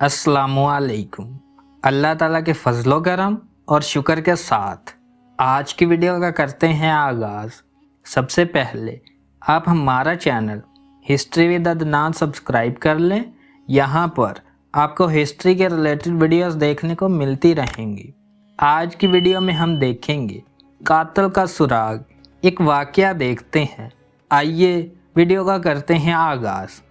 अस्सलामुअलैकुम। अल्लाह ताला के फजलो करम और शुक्र के साथ आज की वीडियो का करते हैं आगाज़। सबसे पहले आप हमारा channel history with Adnan subscribe कर लें। यहाँ पर आपको हिस्ट्री के रिलेटेड वीडियोस देखने को मिलती रहेंगी। आज की वीडियो में हम देखेंगे कातिल का सुराग, एक वाक़या देखते हैं। आइए वीडियो का करते हैं आगाज़।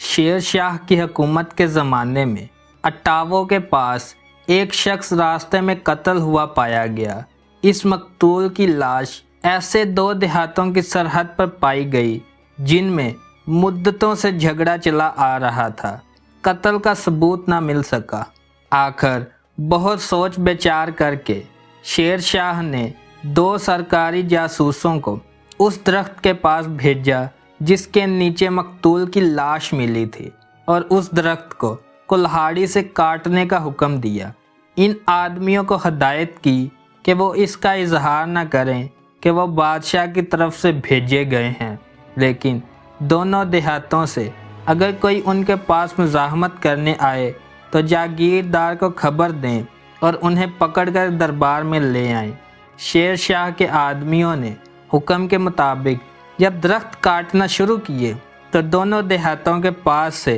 शेर शाह की हुकूमत के ज़माने में अट्टावों के पास एक शख्स रास्ते में कत्ल हुआ पाया गया। इस मकतूल की लाश ऐसे दो देहातों की सरहद पर पाई गई जिनमें मुद्दतों से झगड़ा चला आ रहा था। कत्ल का सबूत ना मिल सका। आखिर बहुत सोच विचार करके शेर शाह ने दो सरकारी जासूसों को उस दरख्त के पास भेजा जिसके नीचे मकतूल की लाश मिली थी और उस दरख्त को कुल्हाड़ी से काटने का हुक्म दिया। इन आदमियों को हदायत की कि वो इसका इजहार न करें कि वो बादशाह की तरफ से भेजे गए हैं, लेकिन दोनों देहातों से अगर कोई उनके पास मुज़ाहमत करने आए तो जागीरदार को खबर दें और उन्हें पकड़कर दरबार में ले आएं। शेर शाह के आदमियों ने हुक्म के मुताबिक जब दरख्त काटना शुरू किए तो दोनों देहातों के पास से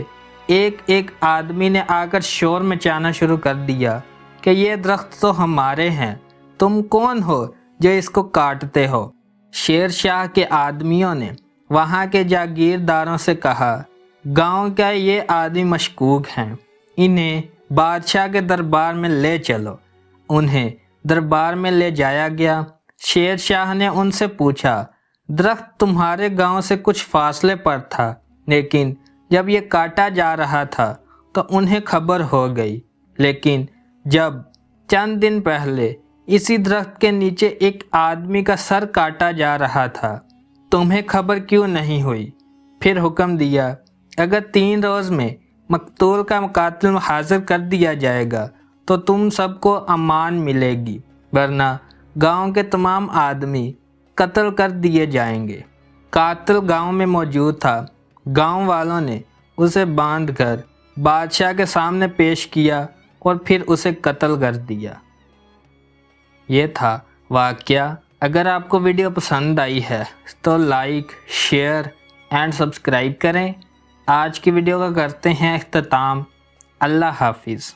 एक एक आदमी ने आकर शोर मचाना शुरू कर दिया कि ये दरख्त तो हमारे हैं, तुम कौन हो जो इसको काटते हो। शेर शाह के आदमियों ने वहाँ के जागीरदारों से कहा, गांव का ये आदमी मशकूक हैं, इन्हें बादशाह के दरबार में ले चलो। उन्हें दरबार में ले जाया गया। शेर शाह ने उनसे पूछा, दरख्त तुम्हारे गांव से कुछ फासले पर था, लेकिन जब ये काटा जा रहा था तो उन्हें खबर हो गई, लेकिन जब चंद दिन पहले इसी दरख्त के नीचे एक आदमी का सर काटा जा रहा था, तुम्हें खबर क्यों नहीं हुई? फिर हुक्म दिया, अगर 3 रोज़ में मकतूल का कातिल हाजिर कर दिया जाएगा तो तुम सबको अमान मिलेगी, वरना गांव के तमाम आदमी कत्ल कर दिए जाएंगे। कातिल गांव में मौजूद था। गांव वालों ने उसे बांधकर बादशाह के सामने पेश किया और फिर उसे कत्ल कर दिया। ये था वाक़या। अगर आपको वीडियो पसंद आई है तो लाइक, शेयर एंड सब्सक्राइब करें। आज की वीडियो का करते हैं इख्तिताम। अल्लाह हाफिज़।